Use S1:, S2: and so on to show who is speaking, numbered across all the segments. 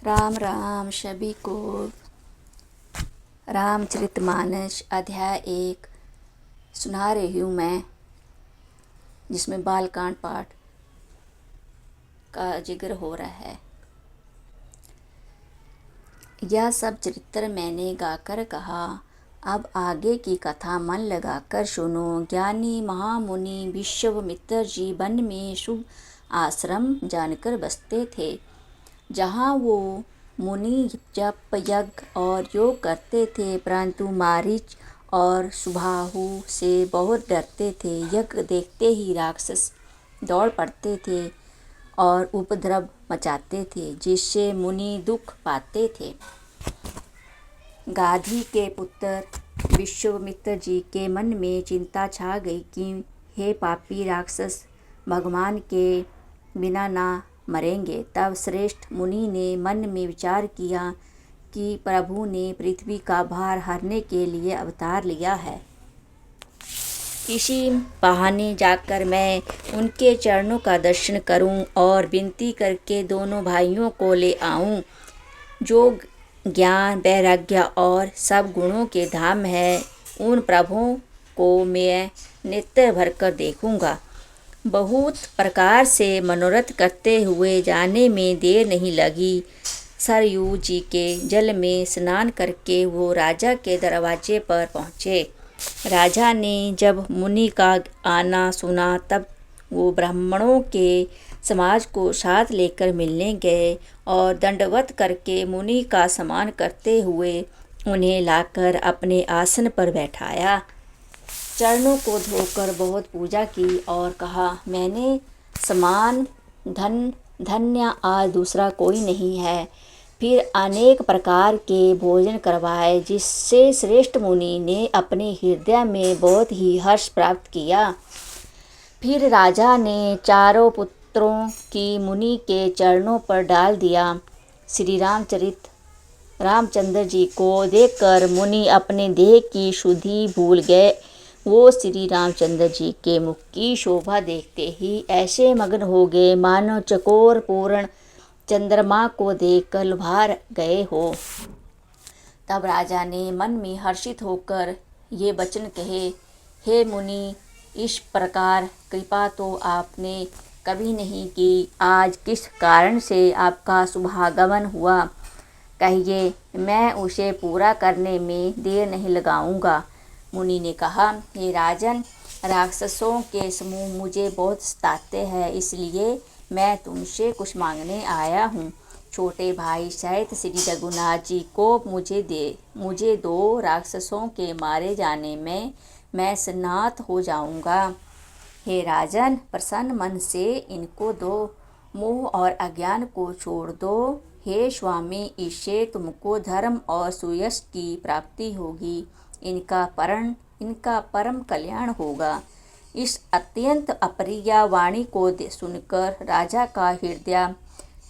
S1: राम राम सभी को। रामचरितमानस अध्याय 1 सुना रही हूँ मैं, जिसमें बालकांड पाठ का जिक्र हो रहा है। यह सब चरित्र मैंने गाकर कहा, अब आगे की कथा मन लगाकर सुनो। ज्ञानी महामुनि विश्वामित्र जी वन में शुभ आश्रम जानकर बसते थे। जहाँ वो मुनि जप यज्ञ और योग करते थे, परंतु मारीच और सुबाहु से बहुत डरते थे। यज्ञ देखते ही राक्षस दौड़ पड़ते थे और उपद्रव मचाते थे, जिससे मुनि दुख पाते थे। गाधी के पुत्र विश्वामित्र जी के मन में चिंता छा गई कि हे पापी राक्षस भगवान के बिना ना मरेंगे। तब श्रेष्ठ मुनि ने मन में विचार किया कि प्रभु ने पृथ्वी का भार हरने के लिए अवतार लिया है। इसी बहाने जाकर मैं उनके चरणों का दर्शन करूं और विनती करके दोनों भाइयों को ले आऊं, जो ज्ञान वैराग्य और सब गुणों के धाम है। उन प्रभुओं को मैं नेत्र भरकर देखूंगा। बहुत प्रकार से मनोरथ करते हुए जाने में देर नहीं लगी। सरयू जी के जल में स्नान करके वो राजा के दरवाजे पर पहुँचे। राजा ने जब मुनि का आना सुना, तब वो ब्राह्मणों के समाज को साथ लेकर मिलने गए और दंडवत करके मुनि का सम्मान करते हुए उन्हें लाकर अपने आसन पर बैठाया। चरणों को धोकर बहुत पूजा की और कहा, मैंने समान धन्य आज दूसरा कोई नहीं है। फिर अनेक प्रकार के भोजन करवाए, जिससे श्रेष्ठ मुनि ने अपने हृदय में बहुत ही हर्ष प्राप्त किया। फिर राजा ने चारों पुत्रों की मुनि के चरणों पर डाल दिया। श्री रामचंद्र जी को देखकर मुनि अपने देह की शुद्धि भूल गए। वो श्री रामचंद्र जी के मुख की शोभा देखते ही ऐसे मग्न हो गए, मानो चकोर पूर्ण चंद्रमा को देखकर लुभा गए हो। तब राजा ने मन में हर्षित होकर ये वचन कहे, हे मुनि, इस प्रकार कृपा तो आपने कभी नहीं की। आज किस कारण से आपका शुभागमन हुआ, कहिए, मैं उसे पूरा करने में देर नहीं लगाऊंगा। मुनि ने कहा, हे राजन, राक्षसों के समूह मुझे बहुत सताते हैं, इसलिए मैं तुमसे कुछ मांगने आया हूँ। छोटे भाई सहित श्री रघुनाथ जी को मुझे दो। राक्षसों के मारे जाने में मैं स्नात हो जाऊंगा। हे राजन, प्रसन्न मन से इनको दो, मोह और अज्ञान को छोड़ दो। हे स्वामी, इससे तुमको धर्म और सुयश की प्राप्ति होगी। इनका परम कल्याण होगा। इस अत्यंत अप्रिय वाणी को सुनकर राजा का हृदय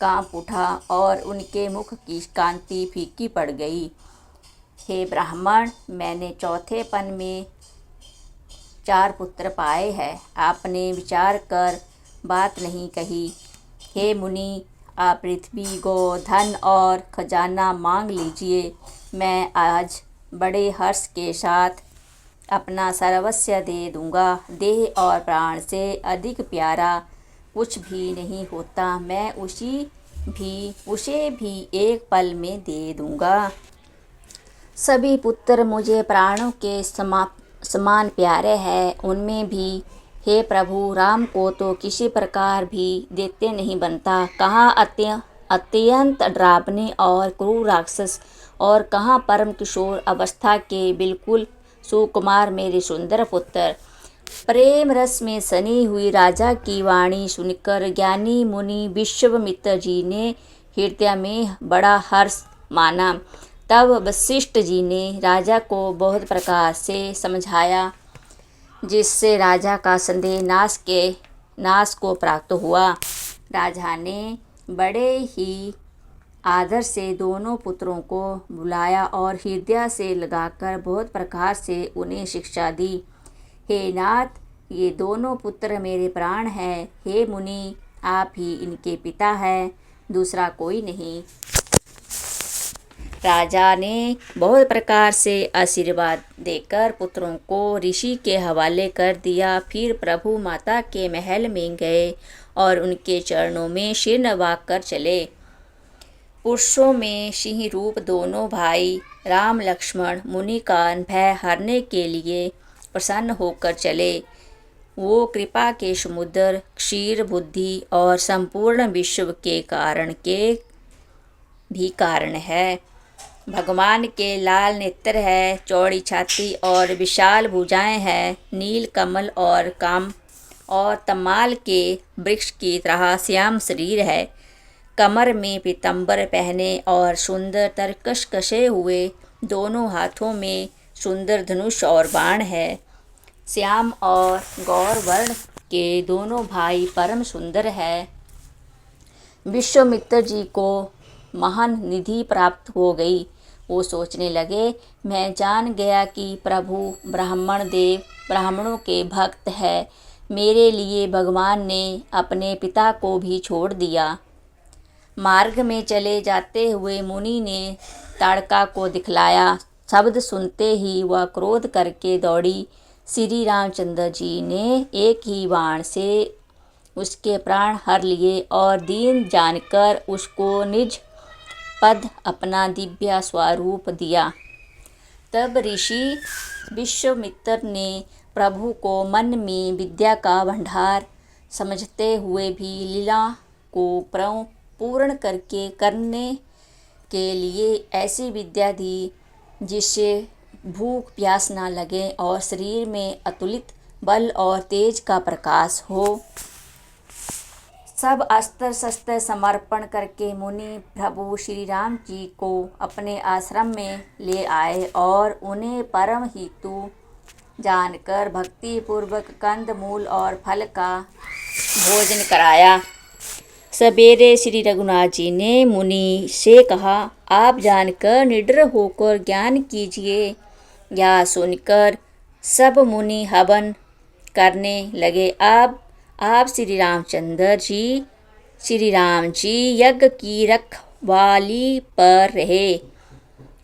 S1: कांप उठा और उनके मुख की कांति फीकी पड़ गई। हे ब्राह्मण, मैंने चौथेपन में 4 पुत्र पाए हैं। आपने विचार कर बात नहीं कही। हे मुनि, आप पृथ्वी, गौ, धन और खजाना मांग लीजिए। मैं आज बड़े हर्ष के साथ अपना सर्वस्व दे दूंगा। देह और प्राण से अधिक प्यारा कुछ भी नहीं होता। मैं उसे भी एक पल में दे दूंगा। सभी पुत्र मुझे प्राणों के समान प्यारे हैं। उनमें भी हे प्रभु, राम को तो किसी प्रकार भी देते नहीं बनता। कहाँ अत्यंत डरावने और क्रूर राक्षस, और कहाँ परम किशोर अवस्था के बिल्कुल सुकुमार मेरे सुंदर पुत्र। प्रेम रस में सनी हुई राजा की वाणी सुनकर ज्ञानी मुनि विश्वामित्र जी ने हृदय में बड़ा हर्ष माना। तब वशिष्ठ जी ने राजा को बहुत प्रकार से समझाया, जिससे राजा का संदेह नाश को प्राप्त हुआ। राजा ने बड़े ही आदर से दोनों पुत्रों को बुलाया और हृदय से लगाकर बहुत प्रकार से उन्हें शिक्षा दी। हे नाथ, ये दोनों पुत्र मेरे प्राण हैं। हे मुनि, आप ही इनके पिता हैं, दूसरा कोई नहीं। राजा ने बहुत प्रकार से आशीर्वाद देकर पुत्रों को ऋषि के हवाले कर दिया। फिर प्रभु माता के महल में गए और उनके चरणों में सिर नवाकर चले। पुरुषों में सिंह रूप दोनों भाई राम लक्ष्मण मुनि का भय हरने के लिए प्रसन्न होकर चले। वो कृपा के समुद्र, क्षीर बुद्धि और संपूर्ण विश्व के कारण के भी कारण है। भगवान के लाल नेत्र है, चौड़ी छाती और विशाल भुजाएं हैं। नील कमल और काम और तमाल के वृक्ष की तरह श्याम शरीर है। कमर में पीताम्बर पहने और सुंदर तरकश कसे हुए, दोनों हाथों में सुंदर धनुष और बाण है। श्याम और गौर वर्ण के दोनों भाई परम सुंदर है। विश्वामित्र जी को महान निधि प्राप्त हो गई। वो सोचने लगे, मैं जान गया कि प्रभु ब्राह्मण देव ब्राह्मणों के भक्त है। मेरे लिए भगवान ने अपने पिता को भी छोड़ दिया। मार्ग में चले जाते हुए मुनि ने ताड़का को दिखलाया। शब्द सुनते ही वह क्रोध करके दौड़ी। श्री रामचंद्र जी ने एक ही बाण से उसके प्राण हर लिए और दीन जानकर उसको निज पद अपना दिव्य स्वरूप दिया। तब ऋषि विश्वामित्र ने प्रभु को मन में विद्या का भंडार समझते हुए भी लीला को पूर्ण करने के लिए ऐसी विद्या दी जिससे भूख प्यास ना लगे और शरीर में अतुलित बल और तेज का प्रकाश हो। सब अस्त्र शस्त्र समर्पण करके मुनि प्रभु श्री राम जी को अपने आश्रम में ले आए और उन्हें परम हितु जानकर भक्ति पूर्वक कंद मूल और फल का भोजन कराया। सवेरे श्री रघुनाथ जी ने मुनि से कहा, आप जानकर निडर होकर ज्ञान कीजिए। यह सुनकर सब मुनि हवन करने लगे। आप श्री राम जी यज्ञ की रखवाली पर रहे।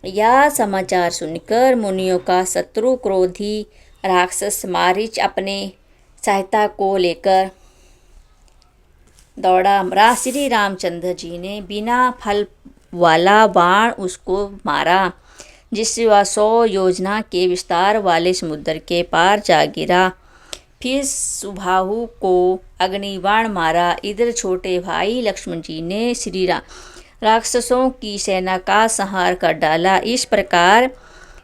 S1: यह समाचार सुनकर मुनियों का शत्रु क्रोधी राक्षस मारीच अपने सहायता को लेकर दौड़ा। श्री रामचंद्र जी ने बिना फल वाला बाण उसको मारा, जिससे वह 100 योजना के विस्तार वाले समुद्र के पार जा गिरा। फिर सुबाहु को अग्निबाण मारा। इधर छोटे भाई लक्ष्मण जी ने श्री राक्षसों की सेना का संहार कर डाला। इस प्रकार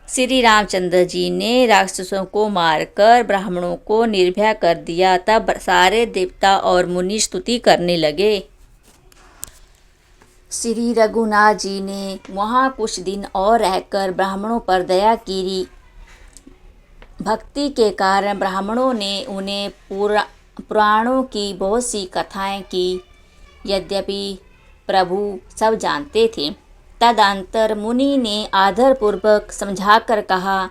S1: श्री रामचंद्र जी ने राक्षसों को मारकर ब्राह्मणों को निर्भय कर दिया। तब सारे देवता और मुनि स्तुति करने लगे। श्री रघुनाथ जी ने वहाँ कुछ दिन और रहकर ब्राह्मणों पर दया की। भक्ति के कारण ब्राह्मणों ने उन्हें पुराणों की बहुत सी कथाएं की। यद्यपि प्रभु सब जानते थे। तदंतर मुनि ने आदरपूर्वक समझाकर कहा,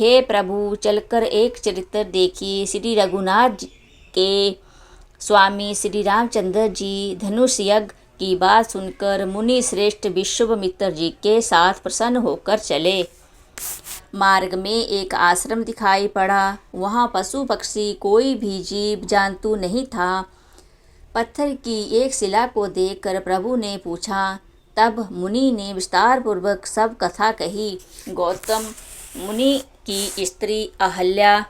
S1: हे प्रभु, चलकर एक चरित्र देखिए। श्री रघुनाथ के स्वामी श्री रामचंद्र जी धनुष यज्ञ की बात सुनकर मुनि श्रेष्ठ विश्वामित्र जी के साथ प्रसन्न होकर चले। मार्ग में एक आश्रम दिखाई पड़ा। वहाँ पशु पक्षी कोई भी जीव जंतु नहीं था। पत्थर की एक शिला को देखकर प्रभु ने पूछा। तब मुनि ने विस्तार पूर्वक सब कथा कही। गौतम मुनि की स्त्री अहल्या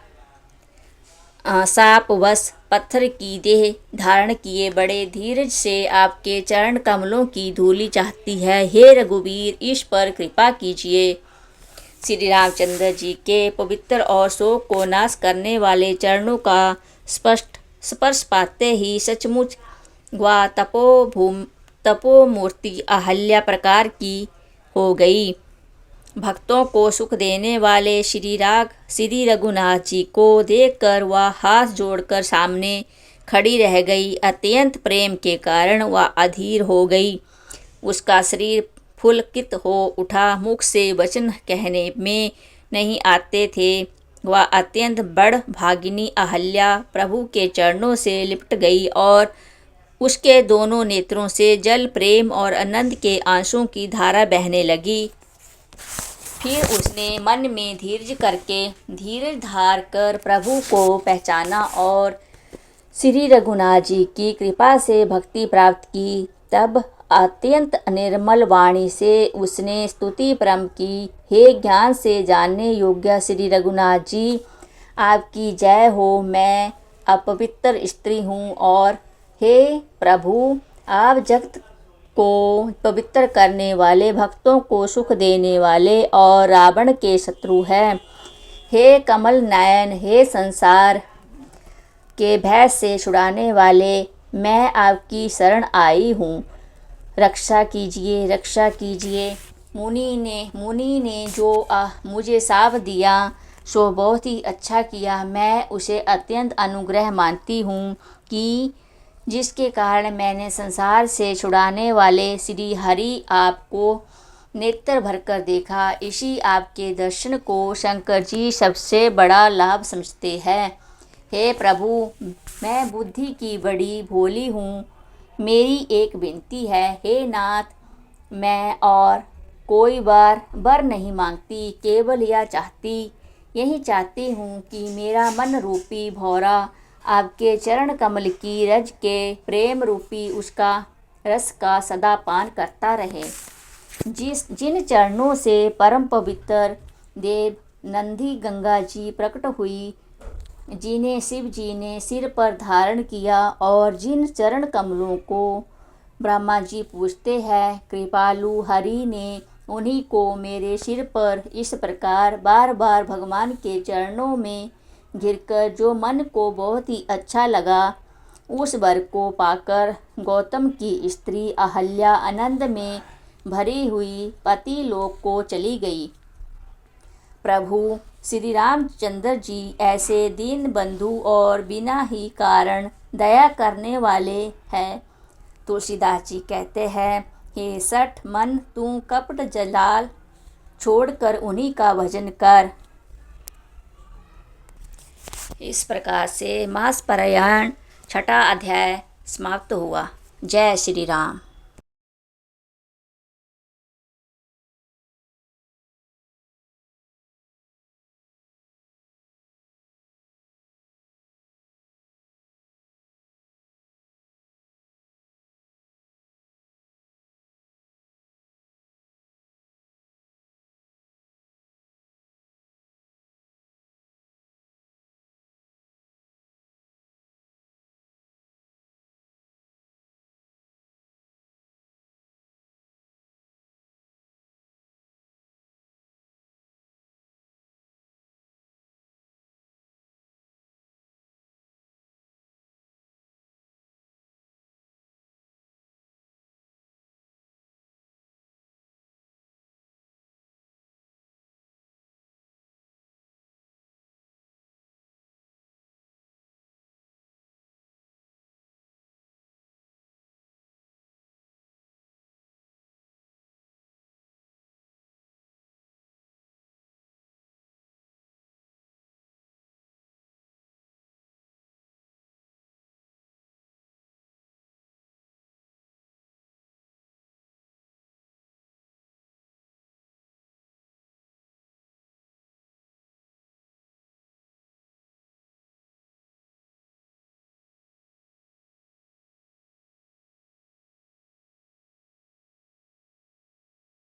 S1: शापवश पत्थर की देह धारण किए बड़े धीरज से आपके चरण कमलों की धूलि चाहती है। हे रघुवीर, इस पर कृपा कीजिए। श्री रामचंद्र जी के पवित्र और शोक को नाश करने वाले चरणों का स्पर्श पाते ही सचमुच वह तपोमूर्ति अहल्या प्रकार की हो गई। भक्तों को सुख देने वाले श्री रघुनाथ जी को देखकर वह हाथ जोड़कर सामने खड़ी रह गई। अत्यंत प्रेम के कारण वह अधीर हो गई। उसका शरीर पुलकित हो उठा। मुख से वचन कहने में नहीं आते थे। वह अत्यंत बड़ भागिनी अहल्या प्रभु के चरणों से लिपट गई और उसके दोनों नेत्रों से जल प्रेम और आनंद के आंसुओं की धारा बहने लगी। फिर उसने मन में धीरज धार कर प्रभु को पहचाना और श्री रघुनाथ जी की कृपा से भक्ति प्राप्त की। तब अत्यंत निर्मल वाणी से उसने स्तुति परम की। हे ज्ञान से जानने योग्य श्री रघुनाथ जी, आपकी जय हो। मैं अपवित्र स्त्री हूँ और हे प्रभु, आप जगत को पवित्र करने वाले, भक्तों को सुख देने वाले और रावण के शत्रु हैं। हे कमल नयन, हे संसार के भय से छुड़ाने वाले, मैं आपकी शरण आई हूँ। रक्षा कीजिए, रक्षा कीजिए। मुनि ने जो मुझे शाप दिया सो बहुत ही अच्छा किया। मैं उसे अत्यंत अनुग्रह मानती हूँ कि जिसके कारण मैंने संसार से छुड़ाने वाले श्री हरि आपको नेत्र भरकर देखा। इसी आपके दर्शन को शंकर जी सबसे बड़ा लाभ समझते हैं। हे प्रभु, मैं बुद्धि की बड़ी भोली हूँ। मेरी एक विनती है, हे नाथ, मैं और कोई वर नहीं मांगती, केवल यही चाहती हूँ कि मेरा मन रूपी भौरा आपके चरण कमल की रज के प्रेम रूपी उसका रस का सदा पान करता रहे। जिन चरणों से परम पवित्र देव नंदी गंगा जी प्रकट हुई, जिन्हें शिव जी ने सिर पर धारण किया और जिन चरण कमलों को ब्रह्मा जी पूजते हैं, कृपालु हरि ने उन्हीं को मेरे सिर पर इस प्रकार बार बार भगवान के चरणों में गिरकर जो मन को बहुत ही अच्छा लगा, उस वर को पाकर गौतम की स्त्री अहल्या आनंद में भरी हुई पति लोक को चली गई। प्रभु श्री रामचंद्र जी ऐसे दीन बंधु और बिना ही कारण दया करने वाले हैं। तुलसीदास जी कहते हैं, हे सठ मन तू कपट जलाल छोड़कर उन्हीं का भजन कर। इस प्रकार से मास प्रयाण छठा अध्याय समाप्त हुआ। जय श्री राम।